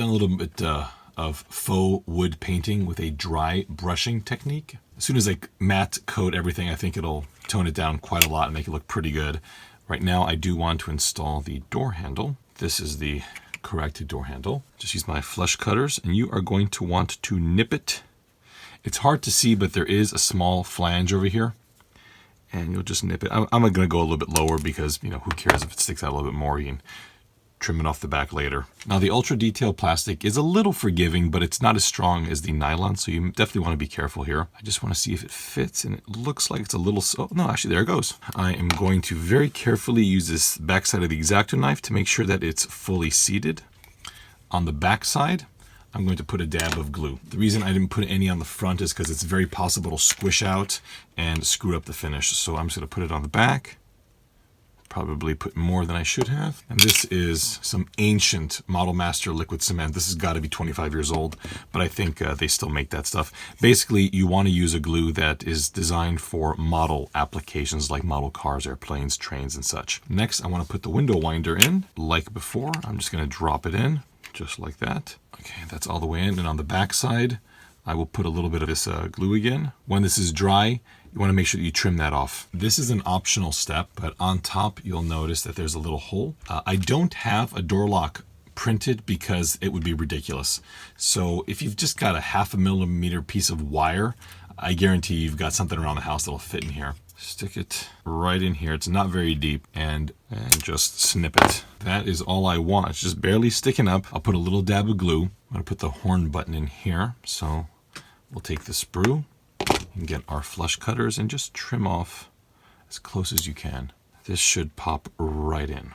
a little bit of faux wood painting with a dry brushing technique. As soon as I matte coat everything, I think it'll tone it down quite a lot and make it look pretty good. Right now, I do want to install the door handle. This is the correct door handle. Just use my flush cutters, and you are going to want to nip it. It's hard to see, but there is a small flange over here, and you'll just nip it. I'm going to go a little bit lower because, you know, who cares if it sticks out a little bit more? You can trim it off the back later. Now, the ultra detail plastic is a little forgiving, but it's not as strong as the nylon, so you definitely want to be careful here. I just want to see if it fits, and it looks like it's a little, oh no, actually there it goes. I am going to very carefully use this backside of the X-Acto knife to make sure that it's fully seated. On the back side, I'm going to put a dab of glue. The reason I didn't put any on the front is because it's very possible to squish out and screw up the finish. So I'm just going to put it on the back. Probably put more than I should have. And this is some ancient Model Master liquid cement. This has got to be 25 years old, but I think they still make that stuff. Basically, you want to use a glue that is designed for model applications like model cars, airplanes, trains, and such. Next, I want to put the window winder in. Like before, I'm just going to drop it in, just like that. Okay, that's all the way in. And on the back side, I will put a little bit of this glue again. When this is dry, you want to make sure that you trim that off. This is an optional step, but on top, you'll notice that there's a little hole. I don't have a door lock printed because it would be ridiculous. So if you've just got a 0.5 millimeter piece of wire, I guarantee you've got something around the house that'll fit in here. Stick it right in here. It's not very deep, and just snip it. That is all I want. It's just barely sticking up. I'll put a little dab of glue. I'm gonna put the horn button in here. So we'll take the sprue and get our flush cutters and just trim off as close as you can. This should pop right in.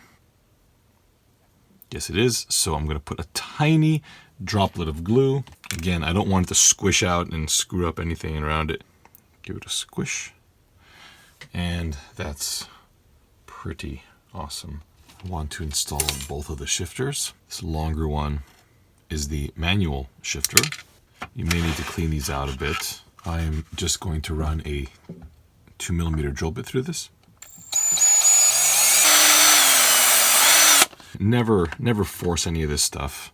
Yes, it is. So I'm gonna put a tiny droplet of glue. Again, I don't want it to squish out and screw up anything around it. Give it a squish. And that's pretty awesome. I want to install both of the shifters. This longer one is the manual shifter. You may need to clean these out a bit. I'm just going to run a 2 millimeter drill bit through this. Never force any of this stuff.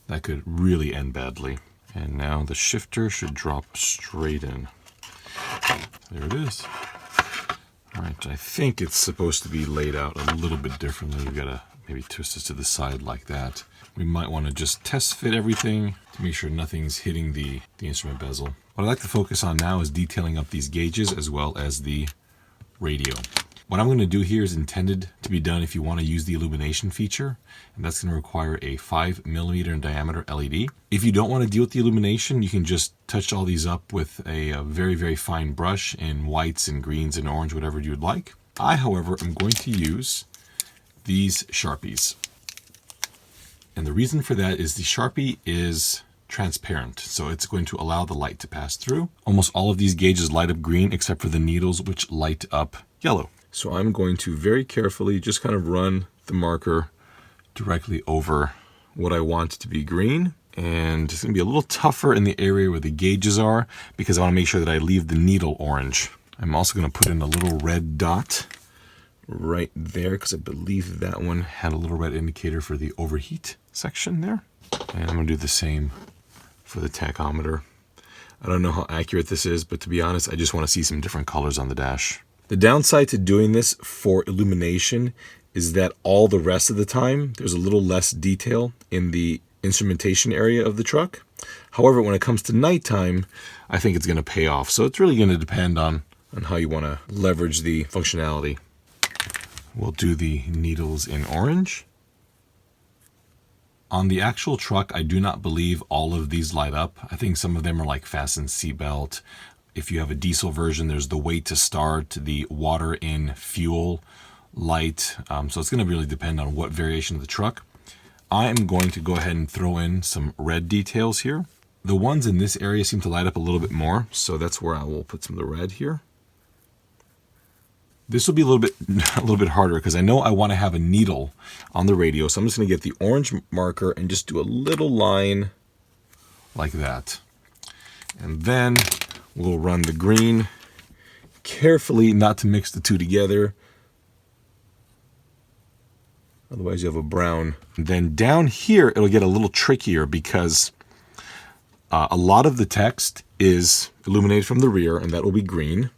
That could really end badly. And now the shifter should drop straight in. There it is. All right, I think it's supposed to be laid out a little bit differently. You've got to maybe twist this to the side like that. We might want to just test fit everything to make sure nothing's hitting the instrument bezel. What I'd like to focus on now is detailing up these gauges as well as the radio. What I'm going to do here is intended to be done if you want to use the illumination feature, and that's going to require a 5 millimeter in diameter LED. If you don't want to deal with the illumination, you can just touch all these up with a very, very fine brush in whites and greens and orange, whatever you would like. I, however, am going to use these Sharpies. And the reason for that is the Sharpie is transparent, so it's going to allow the light to pass through. Almost all of these gauges light up green except for the needles, which light up yellow. So I'm going to very carefully just kind of run the marker directly over what I want to be green. And it's going to be a little tougher in the area where the gauges are because I want to make sure that I leave the needle orange. I'm also going to put in a little red dot right there because I believe that one had a little red indicator for the overheat section there. And I'm going to do the same for the tachometer. I don't know how accurate this is, but to be honest, I just want to see some different colors on the dash. The downside to doing this for illumination is that all the rest of the time, there's a little less detail in the instrumentation area of the truck. However, when it comes to nighttime, I think it's going to pay off. So it's really going to depend on how you want to leverage the functionality. We'll do the needles in orange. On the actual truck, I do not believe all of these light up. I think some of them are like fasten seatbelt. If you have a diesel version, there's the wait to start, the water in fuel light. So it's going to really depend on what variation of the truck. I am going to go ahead and throw in some red details here. The ones in this area seem to light up a little bit more, so that's where I will put some of the red here. This will be a little bit harder because I know I want to have a needle on the radio. So I'm just going to get the orange marker and just do a little line like that. And then we'll run the green carefully, not to mix the two together. Otherwise you have a brown. And then down here, it'll get a little trickier because a lot of the text is illuminated from the rear, and that will be green.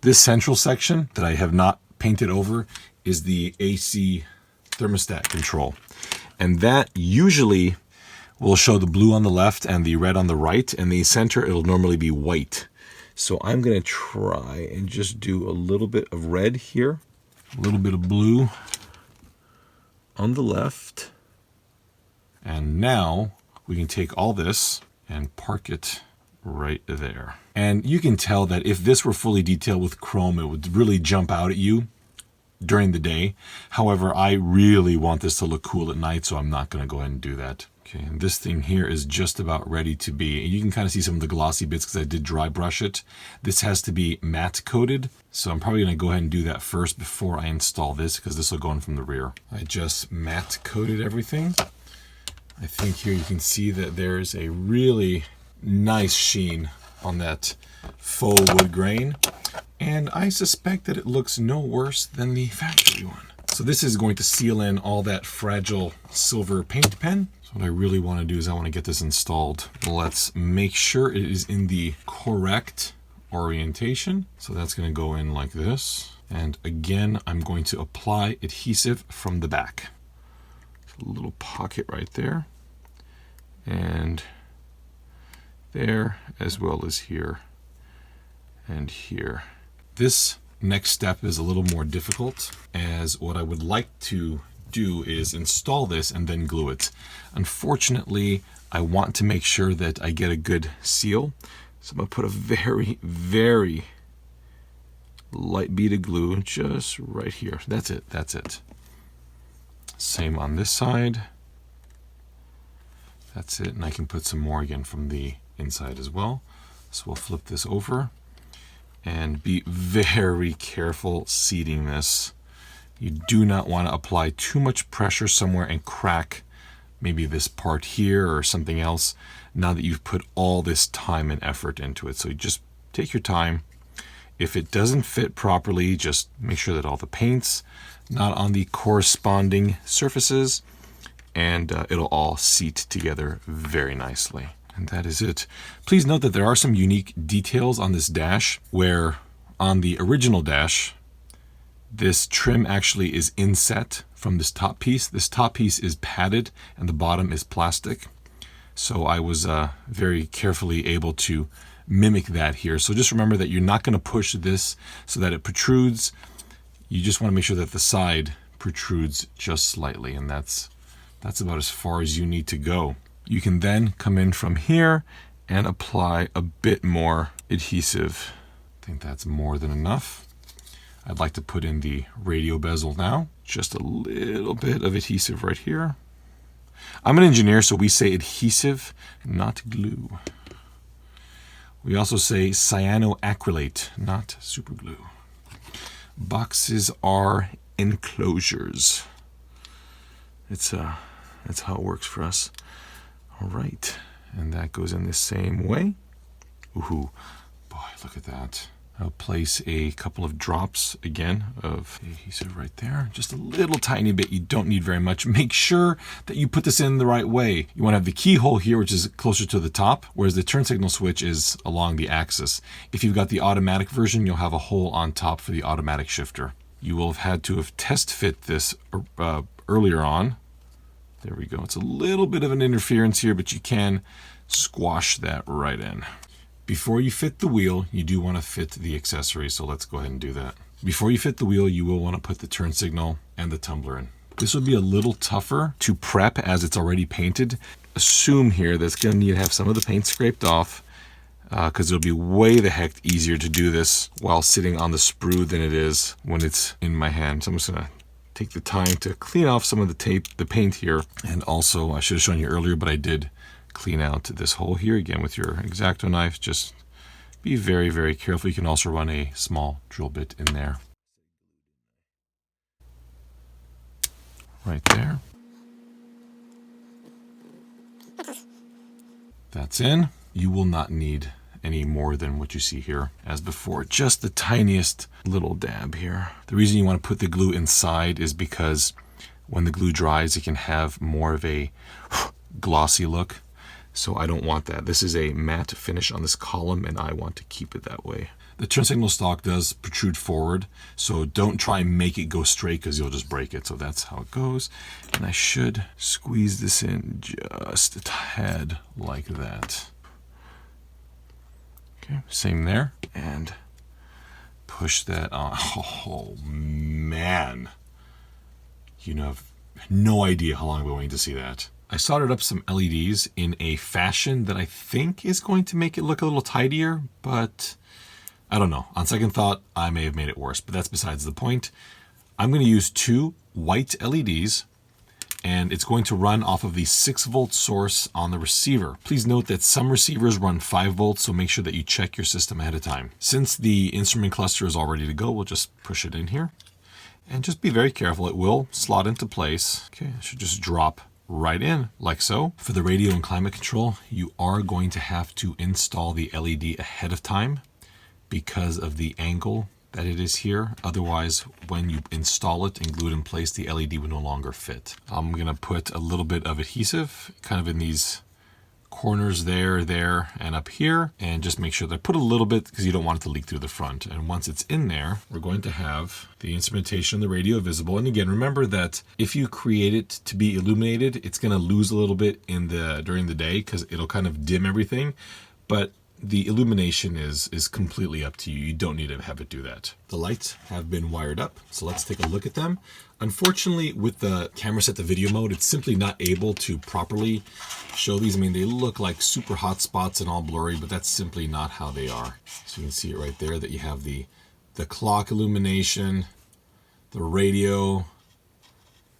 This central section that I have not painted over is the AC thermostat control. And that usually will show the blue on the left and the red on the right. And the center, it'll normally be white. So I'm going to try and just do a little bit of red here, a little bit of blue on the left. And now we can take all this and park it right there. And you can tell that if this were fully detailed with chrome, it would really jump out at you during the day. However, I really want this to look cool at night, so I'm not going to go ahead and do that. Okay, and this thing here is just about ready to be, and you can kind of see some of the glossy bits because I did dry brush it. This has to be matte coated, so I'm probably going to go ahead and do that first before I install this, because this will go in from the rear. I just matte coated everything. I think here you can see that there's a really nice sheen on that faux wood grain, and I suspect that it looks no worse than the factory one. So this is going to seal in all that fragile silver paint pen. So what I really want to do is I want to get this installed. Let's make sure it is in the correct orientation. So that's going to go in like this. And again, I'm going to apply adhesive from the back. A little pocket right there. And there, as well as here and here. This next step is a little more difficult, as what I would like to do is install this and then glue it. Unfortunately, I want to make sure that I get a good seal, so I'm going to put a very, very light bead of glue just right here. That's it, that's it. Same on this side. That's it, and I can put some more again from the inside as well. So we'll flip this over and be very careful seating this. You do not want to apply too much pressure somewhere and crack maybe this part here or something else now that you've put all this time and effort into it. So you just take your time. If it doesn't fit properly, just make sure that all the paint's not on the corresponding surfaces, and it'll all seat together very nicely. And that is it. Please note that there are some unique details on this dash, where on the original dash, this trim actually is inset from this top piece. This top piece is padded and the bottom is plastic. So I was very carefully able to mimic that here. So just remember that you're not going to push this so that it protrudes. You just want to make sure that the side protrudes just slightly, and that's about as far as you need to go. You can then come in from here and apply a bit more adhesive. I think that's more than enough. I'd like to put in the radio bezel now. Just a little bit of adhesive right here. I'm an engineer, so we say adhesive, not glue. We also say cyanoacrylate, not super glue. Boxes are enclosures. That's how it works for us. All right, and that goes in the same way. Ooh, boy, look at that. I'll place a couple of drops again of adhesive right there. Just a little tiny bit. You don't need very much. Make sure that you put this in the right way. You want to have the keyhole here, which is closer to the top, whereas the turn signal switch is along the axis. If you've got the automatic version, you'll have a hole on top for the automatic shifter. You will have had to have test fit this earlier on. There we go. It's a little bit of an interference here, but you can squash that right in. Before you fit the wheel, you do want to fit the accessory, so let's go ahead and do that. Before you fit the wheel, you will want to put the turn signal and the tumbler in. This will be a little tougher to prep as it's already painted. Assume here that it's going to need to have some of the paint scraped off, because it'll be way the heck easier to do this while sitting on the sprue than it is when it's in my hand. So I'm just going to take the time to clean off some of the paint here. And also, I should have shown you earlier, but I did clean out this hole here again with your X-Acto knife. Just be very, very careful. You can also run a small drill bit in there. Right there. That's in. You will not need any more than what you see here as before. Just the tiniest little dab here. The reason you want to put the glue inside is because when the glue dries, it can have more of a glossy look. So I don't want that. This is a matte finish on this column, and I want to keep it that way. The turn signal stalk does protrude forward, so don't try and make it go straight because you'll just break it. So that's how it goes. And I should squeeze this in just a tad like that. Okay, same there. And push that on. Oh, man. You have no idea how long I've been waiting to see that. I soldered up some LEDs in a fashion that I think is going to make it look a little tidier, but I don't know. On second thought, I may have made it worse, but that's besides the point. I'm going to use 2 white LEDs, and it's going to run off of the 6-volt source on the receiver. Please note that some receivers run 5 volts, so make sure that you check your system ahead of time. Since the instrument cluster is all ready to go, we'll just push it in here. And just be very careful. It will slot into place. Okay, it should just drop right in like so. For the radio and climate control, you are going to have to install the LED ahead of time because of the angle that it is here. Otherwise, when you install it and glue it in place, the LED will no longer fit. I'm gonna put a little bit of adhesive kind of in these corners there, and up here, and just make sure that I put a little bit because you don't want it to leak through the front. And once it's in there, we're going to have the instrumentation and the radio visible. And again, remember that if you create it to be illuminated, it's going to lose a little bit during the day because it'll kind of dim everything. But the illumination is completely up to you. You don't need to have it do that. The lights have been wired up, so let's take a look at them. Unfortunately, with the camera set to video mode, it's simply not able to properly show these. I mean, they look like super hot spots and all blurry, but that's simply not how they are. So you can see it right there that you have the clock illumination, the radio,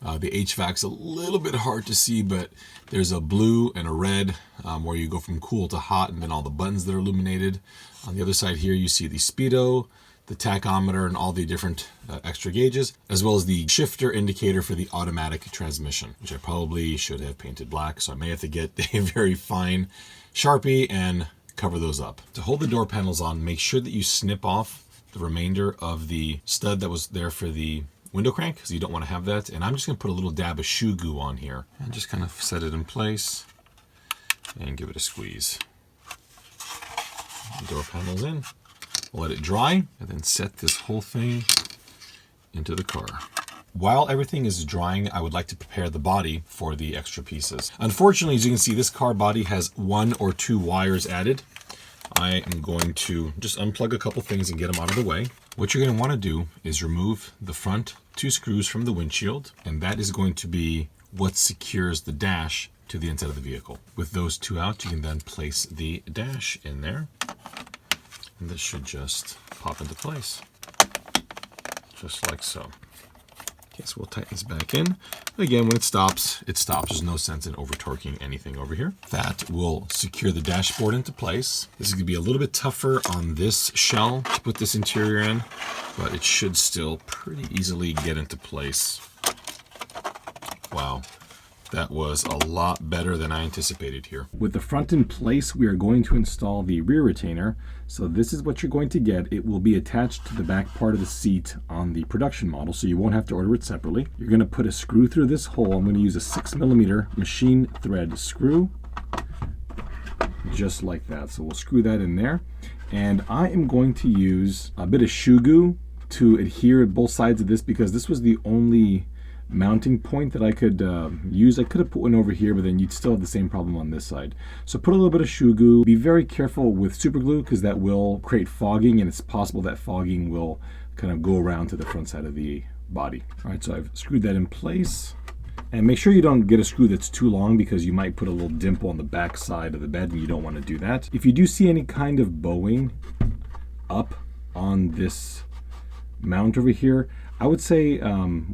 the HVAC's a little bit hard to see, but there's a blue and a red where you go from cool to hot, and then all the buttons that are illuminated. On the other side here, you see the speedo, the tachometer, and all the different extra gauges, as well as the shifter indicator for the automatic transmission, which I probably should have painted black, so I may have to get a very fine Sharpie and cover those up. To hold the door panels on, make sure that you snip off the remainder of the stud that was there for the window crank, because you don't want to have that. And I'm just going to put a little dab of shoe goo on here and just kind of set it in place and give it a squeeze. Door panels in. We'll let it dry and then set this whole thing into the car. While everything is drying, I would like to prepare the body for the extra pieces. Unfortunately, as you can see, this car body has 1 or 2 wires added. I am going to just unplug a couple things and get them out of the way. What you're going to want to do is remove the front 2 screws from the windshield, and that is going to be what secures the dash to the inside of the vehicle. With those 2 out, you can then place the dash in there, and this should just pop into place, just like so. Okay, so we'll tighten this back in. Again, when it stops, it stops. There's no sense in over-torquing anything over here. That will secure the dashboard into place. This is going to be a little bit tougher on this shell to put this interior in, but it should still pretty easily get into place. Wow. That was a lot better than I anticipated here. With the front in place, we are going to install the rear retainer. So this is what you're going to get. It will be attached to the back part of the seat on the production model, so you won't have to order it separately. You're going to put a screw through this hole. I'm going to use a 6mm machine thread screw, just like that. So we'll screw that in there. And I am going to use a bit of shoe goo to adhere both sides of this, because this was the only mounting point that I could use. I could have put one over here, but then you'd still have the same problem on this side. So put a little bit of shoe goo. Be very careful with super glue, because that will create fogging, and it's possible that fogging will kind of go around to the front side of the body. All right, so I've screwed that in place. And make sure you don't get a screw that's too long, because you might put a little dimple on the back side of the bed, and you don't want to do that. If you do see any kind of bowing up on this mount over here, I would say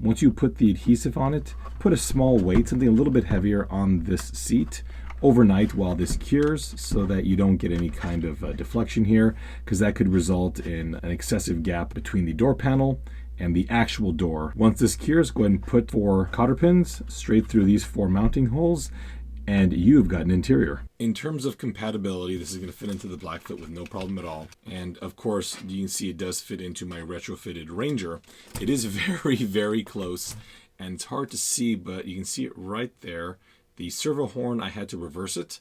once you put the adhesive on it, put a small weight, something a little bit heavier, on this seat overnight while this cures, so that you don't get any kind of deflection here, because that could result in an excessive gap between the door panel and the actual door. Once this cures, go ahead and put 4 cotter pins straight through these 4 mounting holes, and you've got an interior. In terms of compatibility, this is going to fit into the Blackfoot with no problem at all. And of course, you can see it does fit into my retrofitted Ranger. It is very, very close, and it's hard to see, but you can see it right there. The servo horn, I had to reverse it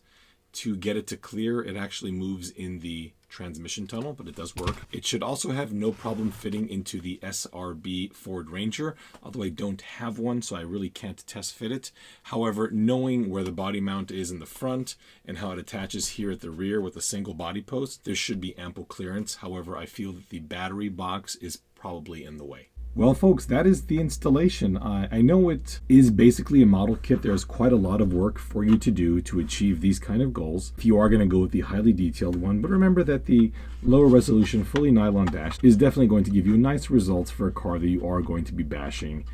to get it to clear. It actually moves in the transmission tunnel, but it does work. It should also have no problem fitting into the SRB Ford Ranger, although I don't have one, so I really can't test fit it. However, knowing where the body mount is in the front and how it attaches here at the rear with a single body post, there should be ample clearance. However, I feel that the battery box is probably in the way. Well, folks, that is the installation. I know it is basically a model kit. There's quite a lot of work for you to do to achieve these kind of goals if you are going to go with the highly detailed one. But remember that the lower resolution, fully nylon dash is definitely going to give you nice results for a car that you are going to be bashing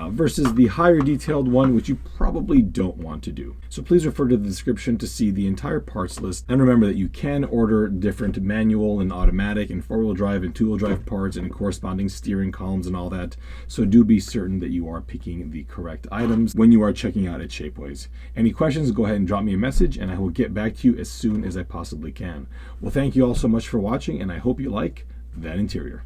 versus the higher detailed one, which you probably don't want to do. So please refer to the description to see the entire parts list. And remember that you can order different manual and automatic and four-wheel drive and two-wheel drive parts and corresponding steering columns and all that. So do be certain that you are picking the correct items when you are checking out at Shapeways. Any questions, go ahead and drop me a message and I will get back to you as soon as I possibly can. Well, thank you all so much for watching, and I hope you like that interior.